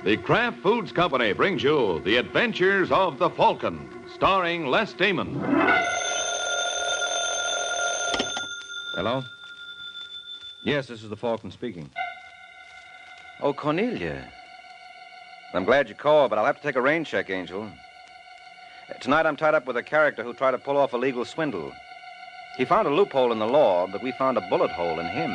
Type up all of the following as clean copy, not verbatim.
The Kraft Foods Company brings you The Adventures of the Falcon, starring Les Damon. Hello? Yes, this is the Falcon speaking. Oh, Cornelia. I'm glad you called, but I'll have to take a rain check, Angel. Tonight I'm tied up with a character who tried to pull off a legal swindle. He found a loophole in the law, but we found a bullet hole in him.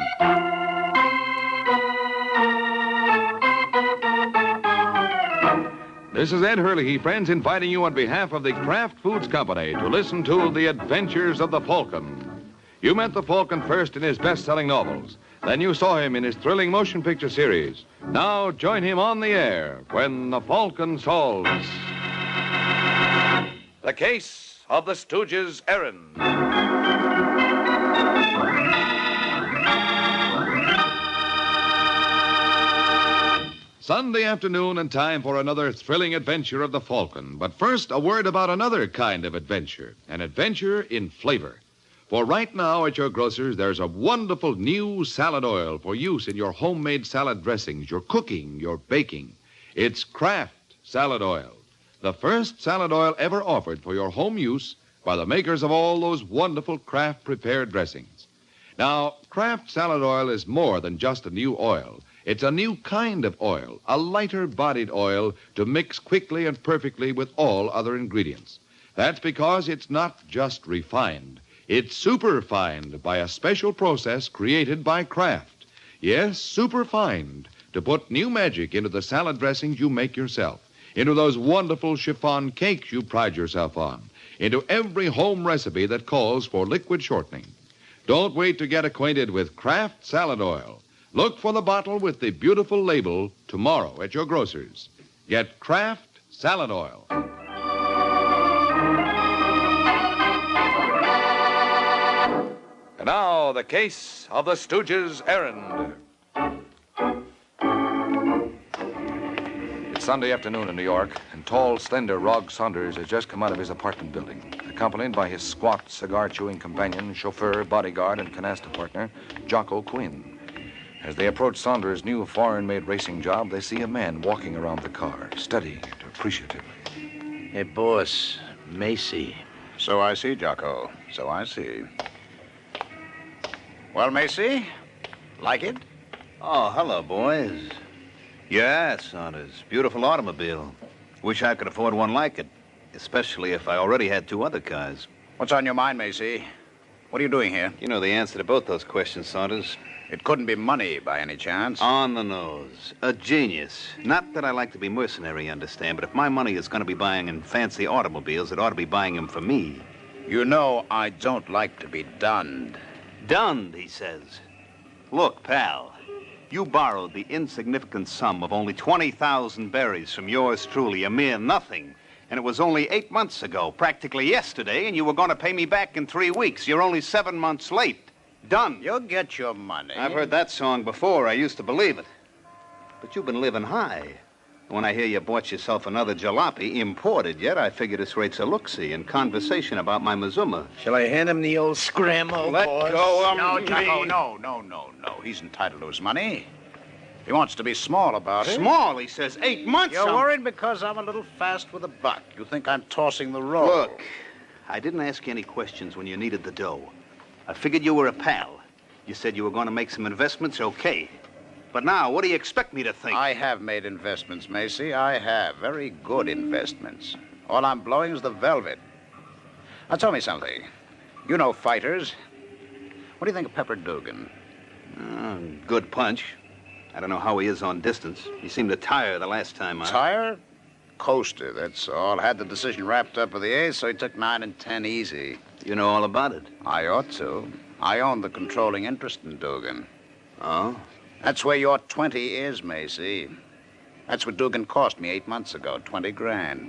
This is Ed Hurley, friends, inviting you on behalf of the Kraft Foods Company to listen to The Adventures of the Falcon. You met the Falcon first in his best-selling novels. Then you saw him in his thrilling motion picture series. Now join him on the air when the Falcon solves the case of the Stooge's Errand. Sunday afternoon and time for another thrilling adventure of the Falcon. But first, a word about another kind of adventure, an adventure in flavor. For right now at your grocer's, there's a wonderful new salad oil for use in your homemade salad dressings, your cooking, your baking. It's Kraft Salad Oil, the first salad oil ever offered for your home use by the makers of all those wonderful Kraft prepared dressings. Now, Kraft Salad Oil is more than just a new oil. It's a new kind of oil, a lighter-bodied oil to mix quickly and perfectly with all other ingredients. That's because it's not just refined. It's superfined by a special process created by Kraft. Yes, superfined to put new magic into the salad dressings you make yourself, into those wonderful chiffon cakes you pride yourself on, into every home recipe that calls for liquid shortening. Don't wait to get acquainted with Kraft Salad Oil. Look for the bottle with the beautiful label tomorrow at your grocer's. Get Kraft Salad Oil. And now, the case of the Stooge's Errand. It's Sunday afternoon in New York, and tall, slender Rog Saunders has just come out of his apartment building, accompanied by his squat, cigar-chewing companion, chauffeur, bodyguard, and canasta partner, Jocko Quinn. As they approach Saunders' new foreign-made racing job, they see a man walking around the car, studying it appreciatively. Hey, boss, Macy. So I see, Jocko. So I see. Well, Macy, like it? Oh, hello, boys. Yeah, Saunders. Beautiful automobile. Wish I could afford one like it, especially if I already had two other cars. What's on your mind, Macy? What are you doing here? You know the answer to both those questions, Saunders. It couldn't be money by any chance. On the nose. A genius. Not that I like to be mercenary, you understand, but if my money is going to be buying in fancy automobiles, it ought to be buying them for me. You know I don't like to be dunned. Dunned, he says. Look, pal, you borrowed the insignificant sum of only 20,000 berries from yours truly, a mere nothing. And it was only 8 months ago, practically yesterday, and you were going to pay me back in 3 weeks. You're only 7 months late. Done. You'll get your money. I've heard that song before. I used to believe it. But you've been living high. When I hear you bought yourself another jalopy, imported yet, I figure this rate's a look-see and conversation about my Mazuma. Shall I hand him the old scramble, Let boss? go of No, me. Jocko, no. He's entitled to his money. He wants to be small about it. Small, he says. 8 months. You're worried because I'm a little fast with a buck. You think I'm tossing the roll. Look, I didn't ask you any questions when you needed the dough. I figured you were a pal. You said you were going to make some investments, okay. But now, what do you expect me to think? I have made investments, Macy. I have. Very good investments. All I'm blowing is the velvet. Now, tell me something. You know fighters. What do you think of Pepper Dugan? Good punch. I don't know how he is on distance. He seemed to tire the last time I... Tire? Coaster, that's all. Had the decision wrapped up with the ace, so he took 9 and 10 easy. You know all about it. I ought to. I own the controlling interest in Dugan. Oh? That's where your 20 is, Macy. That's what Dugan cost me 8 months ago, 20 grand.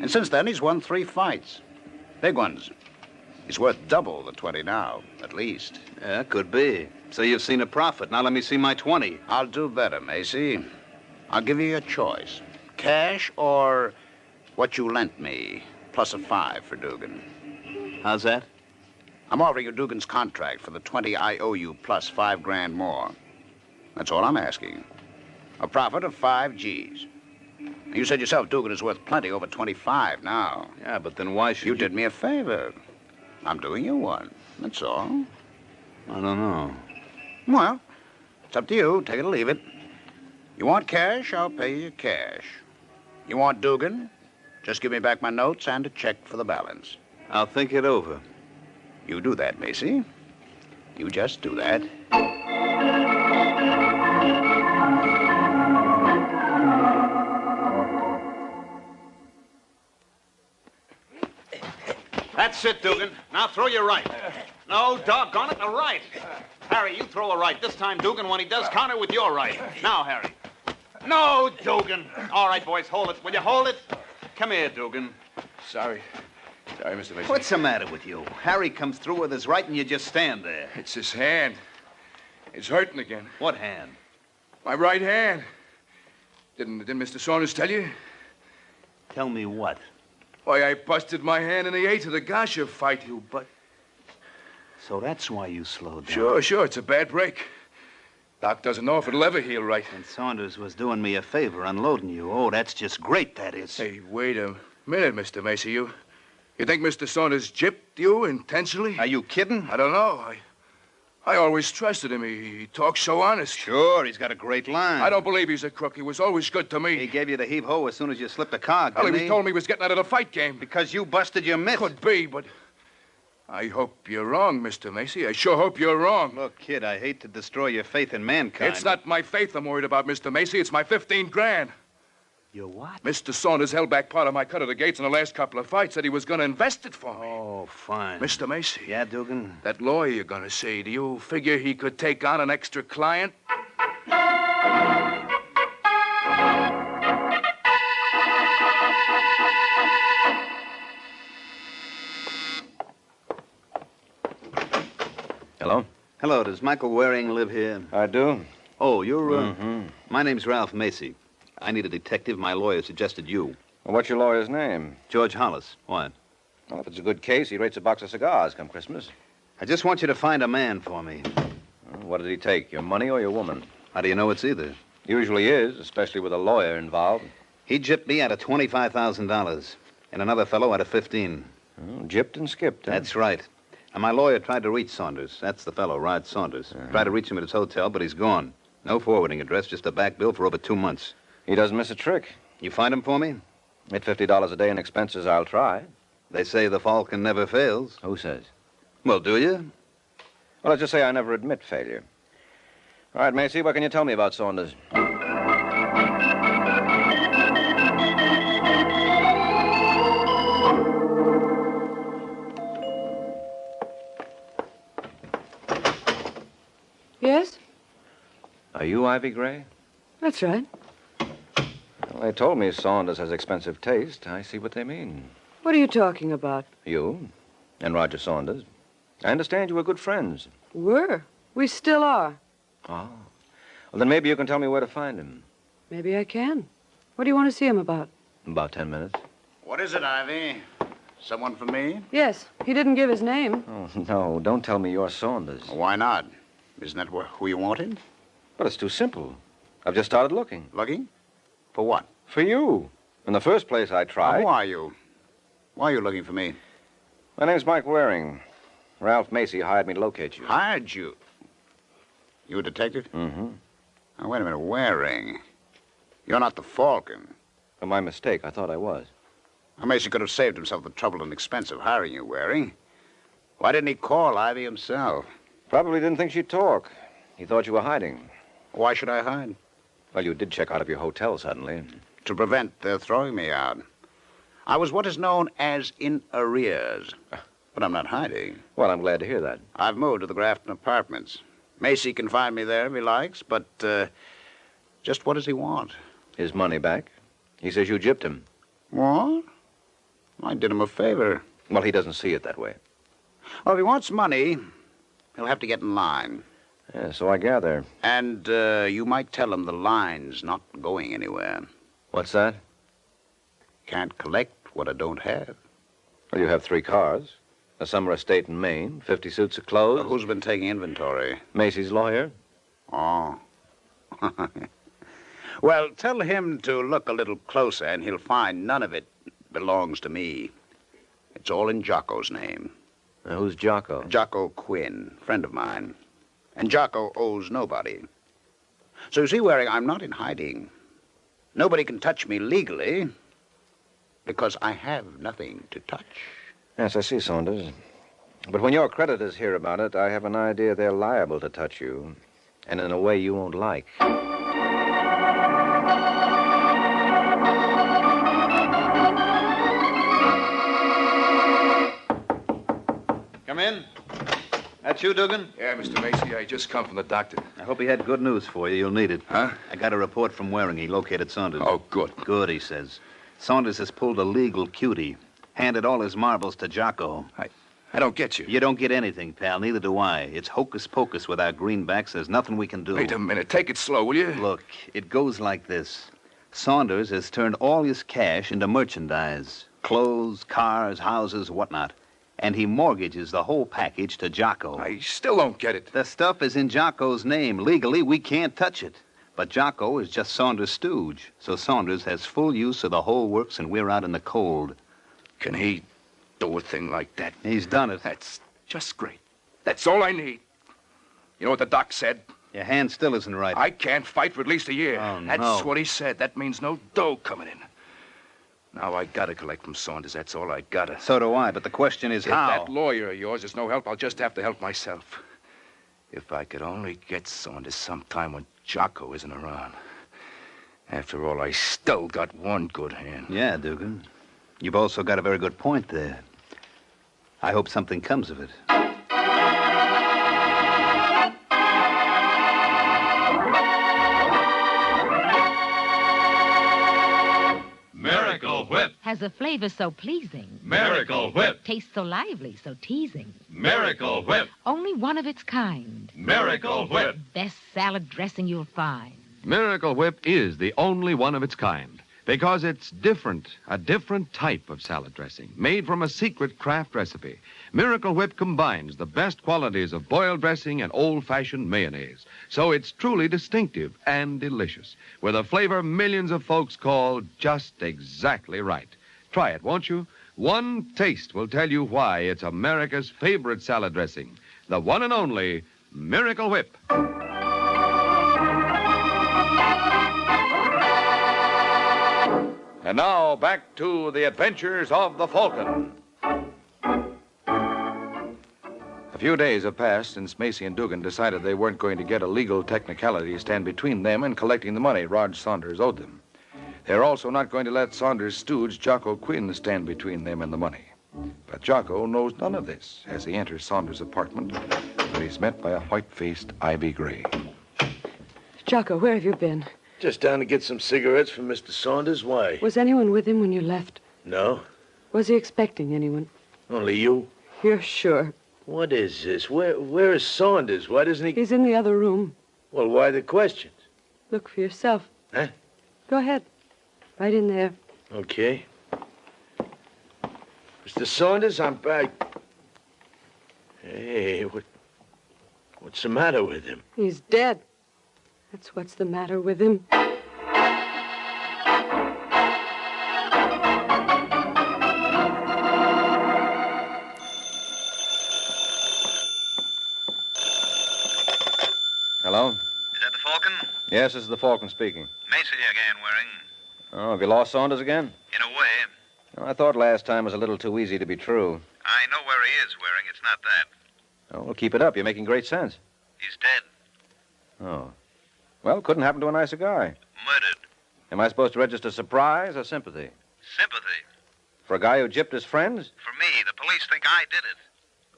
And since then, he's won 3 fights. Big ones. He's worth double the 20 now, at least. Yeah, could be. So you've seen a profit. Now let me see my 20. I'll do better, Macy. I'll give you your choice. Cash or what you lent me, plus a 5 for Dugan. How's that? I'm offering you Dugan's contract for the 20 I owe you, plus $5 grand more. That's all I'm asking. A profit of 5 G's. You said yourself Dugan is worth plenty, over 25 now. Yeah, but then why should You did me a favor. I'm doing you one. That's all. I don't know. Well, it's up to you. Take it or leave it. You want cash, I'll pay you cash. You want Dugan? Just give me back my notes and a check for the balance. I'll think it over. You do that, Macy. You just do that. That's it, Dugan. Now throw your right. No, doggone it, the right. Harry, you throw a right. This time, Dugan, when he does, counter with your right. Now, Harry. No, Dugan. All right, boys, hold it. Will you hold it? Come here, Dugan. Sorry, Mr. Mason. What's the matter with you? Harry comes through with his right and you just stand there. It's his hand. It's hurting again. What hand? My right hand. Didn't Mr. Saunders tell you? Tell me what? Why, I busted my hand in the 8th of the Gasha fight, you butt. So that's why you slowed down. Sure. It's a bad break. Doc doesn't know if it'll ever heal right. And Saunders was doing me a favor unloading you. Oh, that's just great, that is. Hey, wait a minute, Mr. Macy. You think Mr. Saunders gypped you intentionally? Are you kidding? I don't know. I always trusted him. He talks so honest. Sure, he's got a great line. I don't believe he's a crook. He was always good to me. He gave you the heave-ho as soon as you slipped a cog, Well, didn't he told me he was getting out of the fight game. Because you busted your mitt. Could be, but I hope you're wrong, Mr. Macy. I sure hope you're wrong. Look, kid, I hate to destroy your faith in mankind. It's not my faith I'm worried about, Mr. Macy. It's my 15 grand. Your what? Mr. Saunders held back part of my cut of the gates in the last couple of fights. Said he was going to invest it for me. Oh, fine. Mr. Macy. Yeah, Dugan? That lawyer you're going to see, do you figure he could take on an extra client? Hello? Hello, does Michael Waring live here? I do. Oh, you're, My name's Ralph Macy. I need a detective. My lawyer suggested you. Well, what's your lawyer's name? George Hollis. What? Well, if it's a good case, he rates a box of cigars come Christmas. I just want you to find a man for me. Well, what did he take, your money or your woman? How do you know it's either? Usually is, especially with a lawyer involved. He gypped me out of $25,000, and another fellow out of 15. Oh, gypped and skipped, huh? That's right. And my lawyer tried to reach Saunders. That's the fellow, Rod Saunders. Tried to reach him at his hotel, but he's gone. No forwarding address, just a back bill for over 2 months. He doesn't miss a trick. You find him for me? At $50 a day in expenses, I'll try. They say the Falcon never fails. Who says? Well, do you? Well, let's just say I never admit failure. All right, Macy, what can you tell me about Saunders? Yes? Are you Ivy Gray? That's right. Well, they told me Saunders has expensive taste. I see what they mean. What are you talking about? You and Roger Saunders. I understand you were good friends. Were. We still are. Oh. Well, then maybe you can tell me where to find him. Maybe I can. What do you want to see him about? About 10 minutes. What is it, Ivy? Someone for me? Yes. He didn't give his name. Oh, no, don't tell me you're Saunders. Why not? Isn't that who you wanted? But it's too simple. I've just started looking. Looking? For what? For you. In the first place, I tried. Who are you? Why are you looking for me? My name's Mike Waring. Ralph Macy hired me to locate you. Hired you? You a detective? Mm-hmm. Now, wait a minute. Waring. You're not the Falcon. For my mistake, I thought I was. Macy could have saved himself the trouble and expense of hiring you, Waring. Why didn't he call Ivy himself? Probably didn't think she'd talk. He thought you were hiding. Why should I hide? Well, you did check out of your hotel suddenly. To prevent their throwing me out. I was what is known as in arrears. But I'm not hiding. Well, I'm glad to hear that. I've moved to the Grafton Apartments. Macy can find me there if he likes, but just what does he want? His money back. He says you gypped him. What? I did him a favor. Well, he doesn't see it that way. Well, if he wants money, he'll have to get in line. Yeah, so I gather. And you might tell him the line's not going anywhere. What's that? Can't collect what I don't have. Well, you have 3 cars. A summer estate in Maine, 50 suits of clothes. Who's been taking inventory? Macy's lawyer. Oh. Well, tell him to look a little closer, and he'll find none of it belongs to me. It's all in Jocko's name. Who's Jocko? Jocko Quinn, friend of mine. And Jocko owes nobody. So you see, Waring, I'm not in hiding. Nobody can touch me legally because I have nothing to touch. Yes, I see, Saunders. But when your creditors hear about it, I have an idea they're liable to touch you, and in a way you won't like. Come in. That's you, Dugan? Yeah, Mr. Macy, I just come from the doctor. I hope he had good news for you. You'll need it. Huh? I got a report from Waring. He located Saunders. Oh, good. Good, he says. Saunders has pulled a legal cutie. Handed all his marbles to Jocko. I don't get you. You don't get anything, pal. Neither do I. It's hocus pocus with our greenbacks. There's nothing we can do. Wait a minute. Take it slow, will you? Look, it goes like this. Saunders has turned all his cash into merchandise. Clothes, cars, houses, whatnot. And he mortgages the whole package to Jocko. I still don't get it. The stuff is in Jocko's name. Legally, we can't touch it. But Jocko is just Saunders' stooge. So Saunders has full use of the whole works, and we're out in the cold. Can he do a thing like that? He's done it. That's just great. That's all I need. You know what the doc said? Your hand still isn't right. I can't fight for at least a year. Oh, no. That's what he said. That means no dough coming in. Now I gotta collect from Saunders. That's all I gotta. So do I, but the question is If how. that lawyer of yours is no help, I'll just have to help myself. If I could only get Saunders sometime when Jocko isn't around. After all, I still got one good hand. Yeah, Dugan. You've also got a very good point there. I hope something comes of it. Miracle Whip. Has a flavor so pleasing. Miracle Whip. Tastes so lively, so teasing. Miracle Whip. Only one of its kind. Miracle Whip. Best salad dressing you'll find. Miracle Whip is the only one of its kind because it's different, a different type of salad dressing made from a secret craft recipe. Miracle Whip combines the best qualities of boiled dressing and old-fashioned mayonnaise, so it's truly distinctive and delicious, with a flavor millions of folks call just exactly right. Try it, won't you? One taste will tell you why it's America's favorite salad dressing, the one and only Miracle Whip. And now, back to the adventures of the Falcon. A few days have passed since Macy and Dugan decided they weren't going to get a legal technicality to stand between them and collecting the money Rog Saunders owed them. They're also not going to let Saunders' stooge, Jocko Quinn, stand between them and the money. But Jocko knows none of this as he enters Saunders' apartment, where he's met by a white-faced Ivy Gray. Jocko, where have you been? Just down to get some cigarettes from Mr. Saunders. Why? Was anyone with him when you left? No. Was he expecting anyone? Only you. You're sure? What is this? Where is Saunders? Why doesn't he... He's in the other room. Well, why the questions? Look for yourself. Huh? Go ahead. Right in there. Okay. Mr. Saunders, I'm back. Hey, what's the matter with him? He's dead. That's what's the matter with him. Hello? Is that the Falcon? Yes, this is the Falcon speaking. Macy again, Waring. Oh, have you lost Saunders again? In a way. Oh, I thought last time was a little too easy to be true. I know where he is, Waring. It's not that. Oh, well, keep it up. You're making great sense. He's dead. Oh. Well, couldn't happen to a nicer guy. Murdered. Am I supposed to register surprise or sympathy? Sympathy. For a guy who gypped his friends? For me, the police think I did it.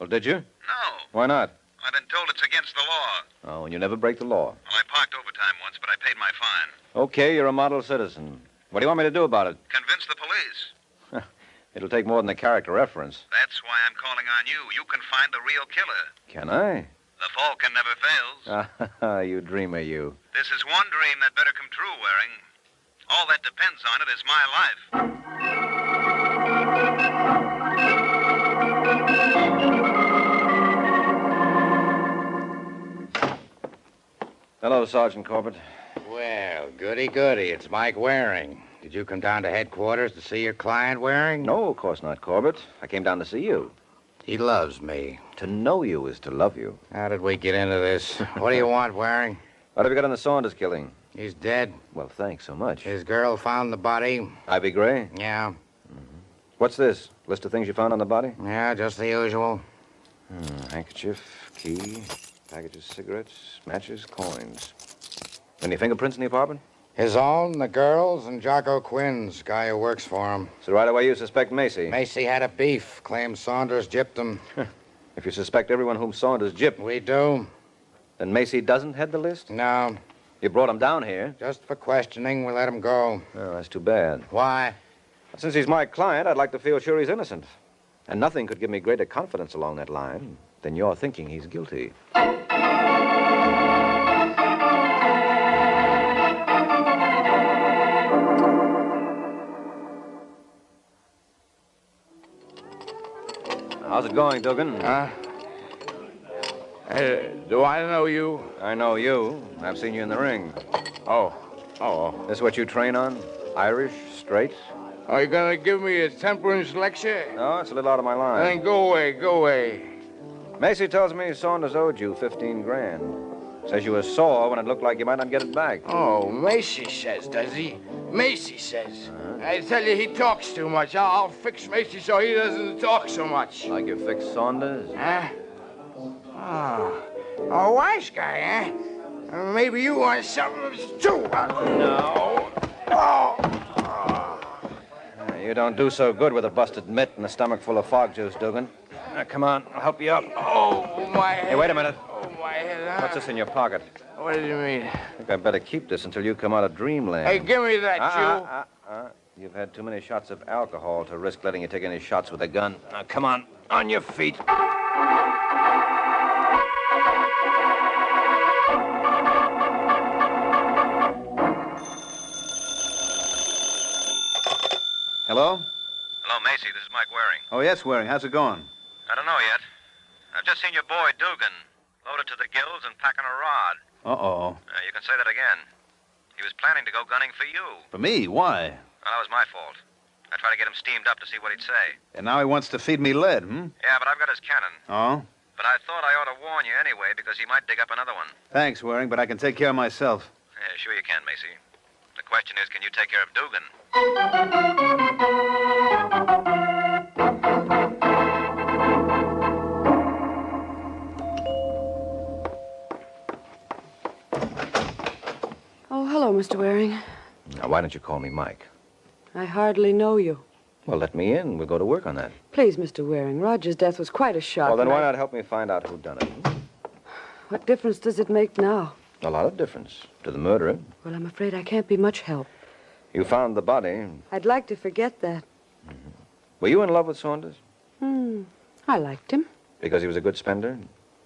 Well, did you? No. Why not? I've been told it's against the law. Oh, and you never break the law. Well, I parked overtime once, but I paid my fine. Okay, you're a model citizen. What do you want me to do about it? Convince the police. It'll take more than a character reference. That's why I'm calling on you. You can find the real killer. Can I? The Falcon never fails. Ah, you dreamer, you. This is one dream that better come true, Waring. All that depends on it is my life. Hello, Sergeant Corbett. Well, goody. It's Mike Waring. Did you come down to headquarters to see your client, Waring? No, of course not, Corbett. I came down to see you. He loves me. To know you is to love you. How did we get into this? What do you want, Waring? What have you got on the Saunders killing? He's dead. Well, thanks so much. His girl found the body. Ivy Gray? Yeah. What's this? List of things you found on the body? Yeah, just the usual. Handkerchief, key, packages, cigarettes, matches, coins. Any fingerprints in the apartment? His own, the girl's, and Jocko Quinn's, guy who works for him. So right away you suspect Macy? Macy had a beef. Claims Saunders gypped him. If you suspect everyone whom Saunders gypped... We do. Then Macy doesn't head the list? No. You brought him down here? Just for questioning, we let him go. Oh, that's too bad. Why? Since he's my client, I'd like to feel sure he's innocent. And nothing could give me greater confidence along that line than your thinking he's guilty. How's it going, Dugan? Do I know you? I know you. I've seen you in the ring. Oh. This what you train on? Irish, straight? Are you gonna give me a temperance lecture? No, it's a little out of my line. Then go away. Macy tells me Saunders owed you 15 grand. Says you were sore when it looked like you might not get it back. Oh, Macy says, does he? Macy says. I tell you, he talks too much. I'll fix Macy so he doesn't talk so much. Like you fixed Saunders? Huh? Oh, wise guy, eh? Maybe you want something too. No. Oh. You don't do so good with a busted mitt and a stomach full of fog juice, Dugan. Come on, I'll help you up. Oh, my head. Hey, wait a minute. Oh, my head. What's this in your pocket? What do you mean? I think I'd better keep this until you come out of dreamland. Hey, give me that, You've had too many shots of alcohol to risk letting you take any shots with a gun. Now, come on your feet. Hello? Hello, Macy. This is Mike Waring. Oh, yes, Waring. How's it going? I don't know yet. I've just seen your boy, Dugan, loaded to the gills and packing a rod. Uh-oh. You can say that again. He was planning to go gunning for you. For me? Why? Well, that was my fault. I tried to get him steamed up to see what he'd say. And now he wants to feed me lead, hmm? Yeah, but I've got his cannon. Oh? But I thought I ought to warn you anyway, because he might dig up another one. Thanks, Waring, but I can take care of myself. Yeah, sure you can, Macy. The question is, can you take care of Dugan? Oh, hello, Mr. Waring. Now, why don't you call me Mike? I hardly know you. Well, let me in. We'll go to work on that. Please, Mr. Waring, Roger's death was quite a shock. Well, then and why not help me find out who done it? What difference does it make now? A lot of difference. To the murderer. Well, I'm afraid I can't be much help. You found the body. I'd like to forget that. Were you in love with Saunders? I liked him. Because he was a good spender?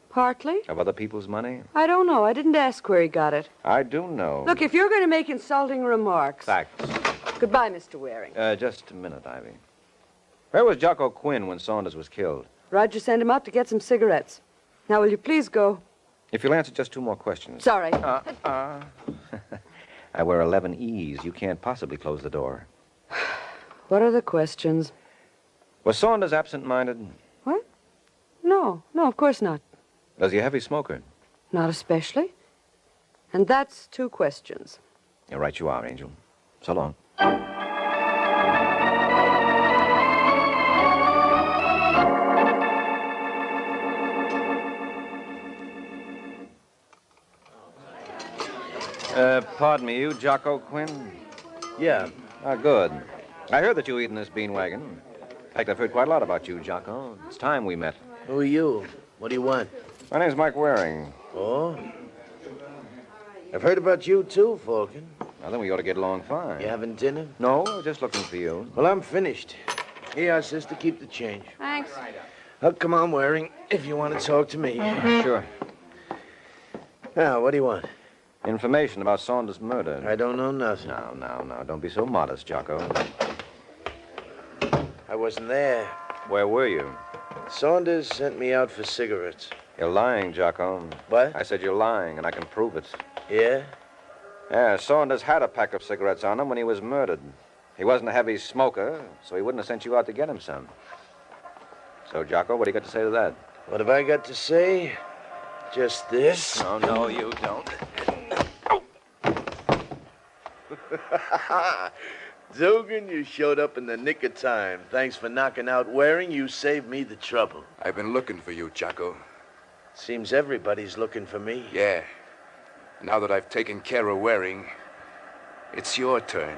Partly. Of other people's money? I don't know. I didn't ask where he got it. I do know. Look, if you're going to make insulting remarks... Facts. Goodbye, Mr. Waring. Just a minute, Ivy. Where was Jocko Quinn when Saunders was killed? Roger sent him out to get some cigarettes. Now, will you please go? If you'll answer just 2 more questions. Sorry. I wear 11 E's. You can't possibly close the door. What are the questions? Was Saunders absent-minded? What? No, of course not. Was he a heavy smoker? Not especially. And that's 2 questions. You're right you are, Angel. So long. Pardon me, you Jocko Quinn? Yeah. Ah, good. I heard that you eat in this bean wagon. In fact, I've heard quite a lot about you, Jocko. It's time we met. Who are you? What do you want? My name's Mike Waring. Oh? I've heard about you, too, Falcon. Well, then we ought to get along fine. You having dinner? No, just looking for you. Well, I'm finished. Here, sister, keep the change. Thanks. Oh, come on, Waring, if you want to talk to me. Sure. Now, what do you want? Information about Saunders' murder. I don't know nothing. No. Don't be so modest, Jocko. I wasn't there. Where were you? Saunders sent me out for cigarettes. You're lying, Jocko. What? I said you're lying, and I can prove it. Yeah? Yeah, Saunders had a pack of cigarettes on him when he was murdered. He wasn't a heavy smoker, so he wouldn't have sent you out to get him some. So, Jocko, what do you got to say to that? What have I got to say? Just this? No, you don't. Dugan, you showed up in the nick of time. Thanks for knocking out Waring. You saved me the trouble. I've been looking for you, Jocko. Seems everybody's looking for me. Yeah. Now that I've taken care of Waring, it's your turn.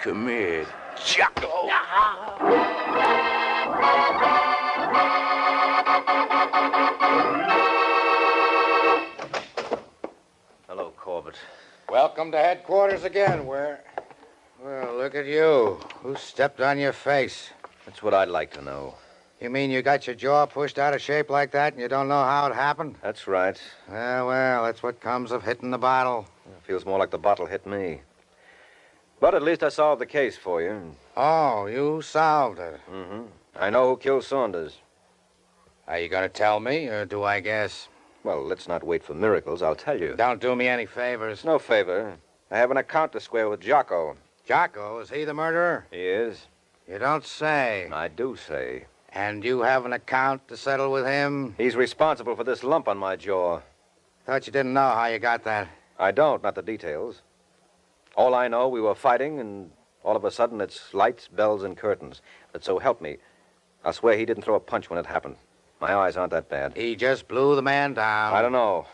Come here, Jocko. Hello, Corbett. Welcome to headquarters again, Ware. Well, look at you. Who stepped on your face? That's what I'd like to know. You mean you got your jaw pushed out of shape like that and you don't know how it happened? That's right. Well, that's what comes of hitting the bottle. It feels more like the bottle hit me. But at least I solved the case for you. Oh, you solved it. Mm-hmm. I know who killed Saunders. Are you going to tell me, or do I guess? Well, let's not wait for miracles. I'll tell you. Don't do me any favors. It's no favor. I have an account to square with Jocko. Jocko, is he the murderer? He is. You don't say. I do say. And you have an account to settle with him? He's responsible for this lump on my jaw. Thought you didn't know how you got that. I don't, not the details. All I know, we were fighting, and all of a sudden it's lights, bells, and curtains. But so help me, I swear he didn't throw a punch when it happened. My eyes aren't that bad. He just blew the man down. I don't know.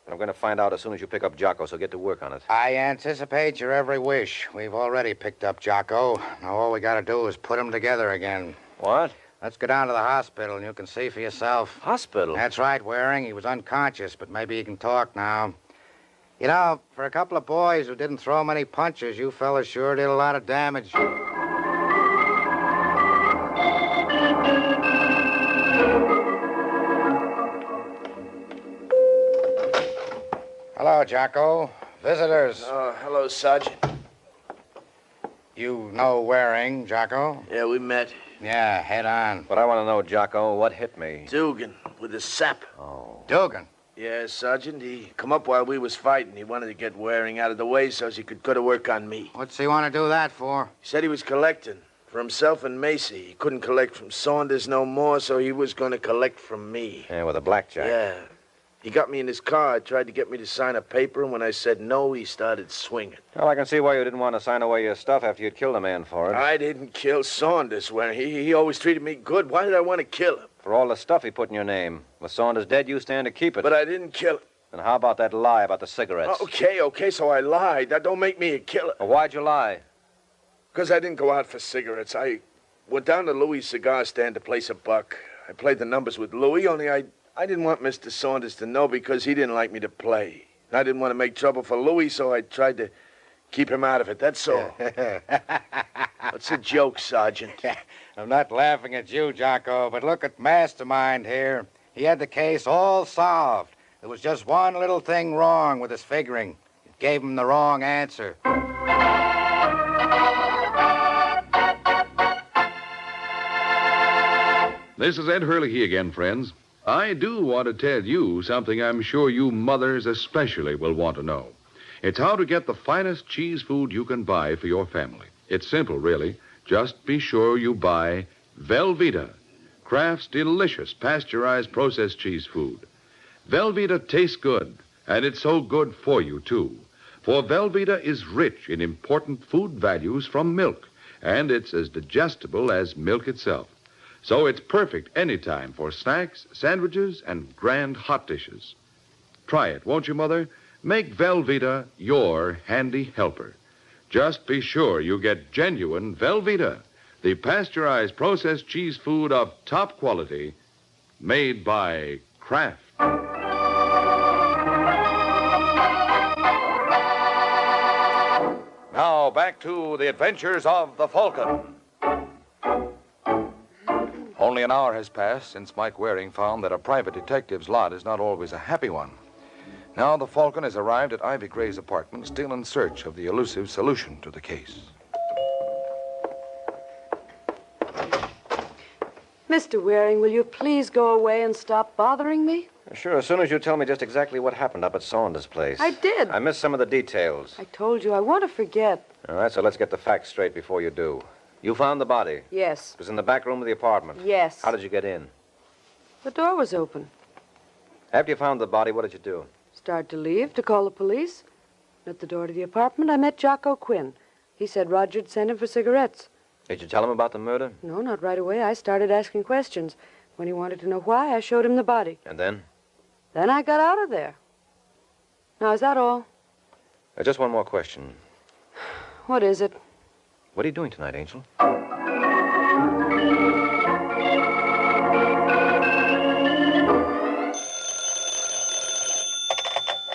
But I'm going to find out as soon as you pick up Jocko, so get to work on it. I anticipate your every wish. We've already picked up Jocko. Now all we got to do is put them together again. What? Let's go down to the hospital, and you can see for yourself. Hospital? That's right, Waring. He was unconscious, but maybe he can talk now. You know, for a couple of boys who didn't throw many punches, you fellas sure did a lot of damage. Hello, Jocko. Visitors. Hello, Sergeant. You know Waring, Jocko? Yeah, we met. Yeah, head on. But I want to know, Jocko, what hit me? Dugan, with the sap. Oh. Dugan? Yeah, Sergeant. He come up while we was fighting. He wanted to get Waring out of the way so he could go to work on me. What's he want to do that for? He said he was collecting for himself and Macy. He couldn't collect from Saunders no more, so he was going to collect from me. Yeah, with a blackjack. Yeah. He got me in his car, tried to get me to sign a paper, and when I said no, he started swinging. Well, I can see why you didn't want to sign away your stuff after you'd killed a man for it. I didn't kill Saunders. He always treated me good. Why did I want to kill him? For all the stuff he put in your name. With Saunders dead, you stand to keep it. But I didn't kill him. Then how about that lie about the cigarettes? Okay, so I lied. That don't make me a killer. Well, why'd you lie? Because I didn't go out for cigarettes. I went down to Louis' cigar stand to place a buck. I played the numbers with Louis, only I didn't want Mr. Saunders to know because he didn't like me to play. I didn't want to make trouble for Louis, so I tried to keep him out of it, that's all. What's a joke, Sergeant? I'm not laughing at you, Jocko, but look at Mastermind here. He had the case all solved. There was just one little thing wrong with his figuring. It gave him the wrong answer. This is Ed Hurley again, friends. I do want to tell you something I'm sure you mothers especially will want to know. It's how to get the finest cheese food you can buy for your family. It's simple, really. Just be sure you buy Velveeta, Kraft's delicious pasteurized processed cheese food. Velveeta tastes good, and it's so good for you, too. For Velveeta is rich in important food values from milk, and it's as digestible as milk itself. So it's perfect anytime for snacks, sandwiches, and grand hot dishes. Try it, won't you, Mother? Make Velveeta your handy helper. Just be sure you get genuine Velveeta, the pasteurized processed cheese food of top quality, made by Kraft. Now, back to the adventures of the Falcon. Only an hour has passed since Mike Waring found that a private detective's lot is not always a happy one. Now the Falcon has arrived at Ivy Gray's apartment, still in search of the elusive solution to the case. Mr. Waring, will you please go away and stop bothering me? Sure, as soon as you tell me just exactly what happened up at Saunders' place. I did. I missed some of the details. I told you, I want to forget. All right, so let's get the facts straight before you do. You found the body. Yes. It was in the back room of the apartment. Yes. How did you get in? The door was open. After you found the body, what did you do? Started to leave, to call the police. At the door to the apartment, I met Jocko Quinn. He said Roger'd sent him for cigarettes. Did you tell him about the murder? No, not right away. I started asking questions. When he wanted to know why, I showed him the body. And then? Then I got out of there. Now, is that all? Just one more question. What is it? What are you doing tonight, Angel?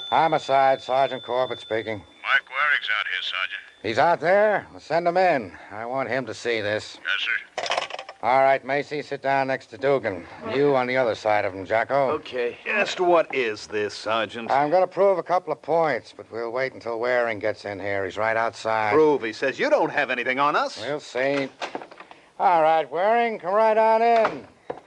Homicide, Sergeant Corbett speaking. Mike Waring's out here, Sergeant. He's out there? Well, send him in. I want him to see this. Yes, sir. All right, Macy, sit down next to Dugan. You on the other side of him, Jocko. Okay. Just what is this, Sergeant? I'm going to prove a couple of points, but we'll wait until Waring gets in here. He's right outside. Prove, he says. You don't have anything on us. We'll see. All right, Waring, come right on in.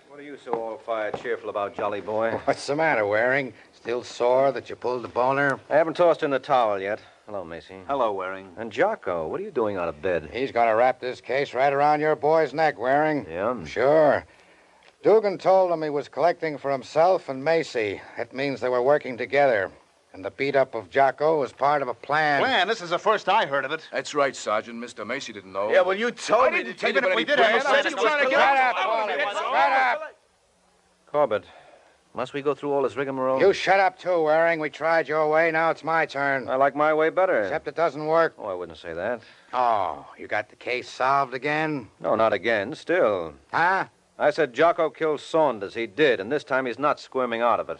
What are you so all-fired cheerful about, jolly boy? What's the matter, Waring? Still sore that you pulled the boner? I haven't tossed in the towel yet. Hello, Macy. Hello, Waring. And Jocko, what are you doing out of bed? He's going to wrap this case right around your boy's neck, Waring. Yeah? Sure. Dugan told him he was collecting for himself and Macy. That means they were working together. And the beat-up of Jocko was part of a plan. Plan? This is the first I heard of it. That's right, Sergeant. Mr. Macy didn't know. Yeah, well, you told me to tell you, but we any did have a plans? plan. I was just trying to get Shut out. up, Wally. Shut up. Corbett, must we go through all this rigmarole? You shut up, too, Waring. We tried your way. Now it's my turn. I like my way better. Except it doesn't work. Oh, I wouldn't say that. Oh, you got the case solved again? No, not again. Still. Huh? I said Jocko killed Saunders. He did, and this time he's not squirming out of it.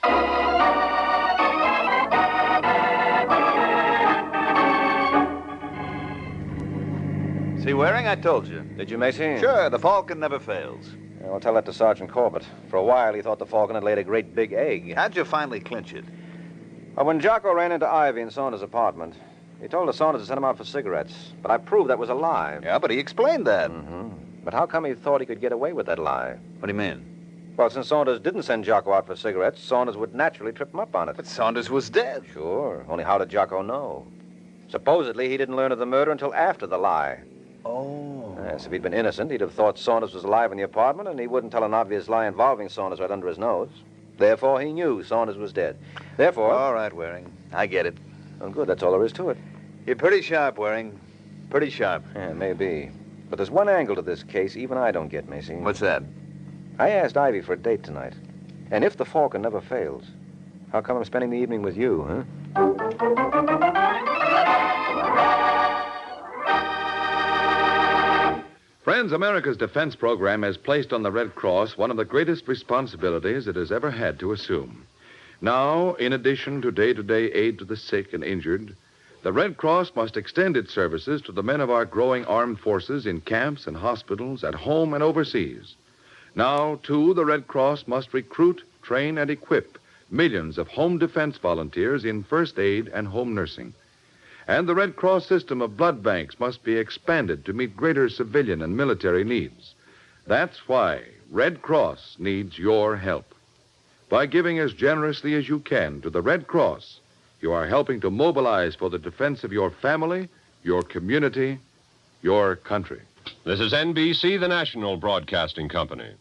See, Waring, I told you. Did you, Macy? Sure, the Falcon never fails. I'll tell that to Sergeant Corbett. For a while, he thought the Falcon had laid a great big egg. How'd you finally clinch it? Well, when Jocko ran into Ivy in Saunders' apartment, he told us Saunders to send him out for cigarettes. But I proved that was a lie. Yeah, but he explained that. Mm-hmm. But how come he thought he could get away with that lie? What do you mean? Well, since Saunders didn't send Jocko out for cigarettes, Saunders would naturally trip him up on it. But Saunders was dead. Sure. Only how did Jocko know? Supposedly, he didn't learn of the murder until after the lie. Oh. Yes, if he'd been innocent, he'd have thought Saunders was alive in the apartment, and he wouldn't tell an obvious lie involving Saunders right under his nose. Therefore, he knew Saunders was dead. Therefore... All right, Waring. I get it. Well, good. That's all there is to it. You're pretty sharp, Waring. Pretty sharp. Yeah, maybe. But there's one angle to this case even I don't get, Macy. What's that? I asked Ivy for a date tonight. And if the Falcon never fails, how come I'm spending the evening with you, huh? Friends, America's defense program has placed on the Red Cross one of the greatest responsibilities it has ever had to assume. Now, in addition to day-to-day aid to the sick and injured, the Red Cross must extend its services to the men of our growing armed forces in camps and hospitals, at home and overseas. Now, too, the Red Cross must recruit, train, and equip millions of home defense volunteers in first aid and home nursing. And the Red Cross system of blood banks must be expanded to meet greater civilian and military needs. That's why Red Cross needs your help. By giving as generously as you can to the Red Cross, you are helping to mobilize for the defense of your family, your community, your country. This is NBC, the national broadcasting company.